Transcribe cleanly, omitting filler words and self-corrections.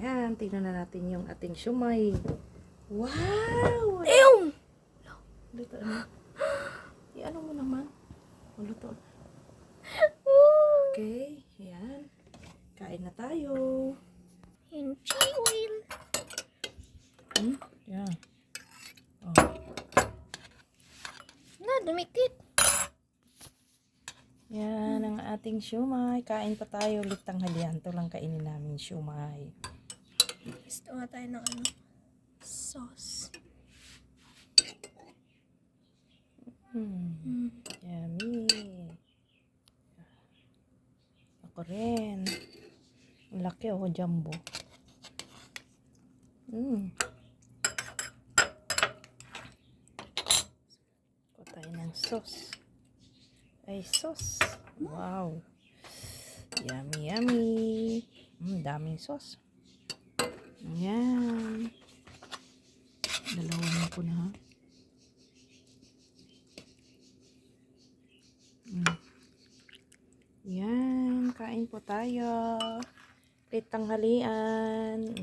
Ayan, tingnan na natin yung ating siumay. Wow! Ew! Luto na. I-ano mo naman? Luto. Okay, ayan. Kain na tayo. Kimchi oil. Ayan. Oh. Na, dumikit. Yan ang ating siumay. Kain pa tayo ulit tanghalian. Ito lang kainin namin siumay. Gusto nga tayo ng sauce. Yummy. Ako rin. Ang laki oh, jumbo. Kuha tayo ng sauce. Ay, sauce. Wow. Yummy, yummy. Daming sauce. Ayan. Dalawa ko na ha. Yan, kain po tayo. Tanghalian.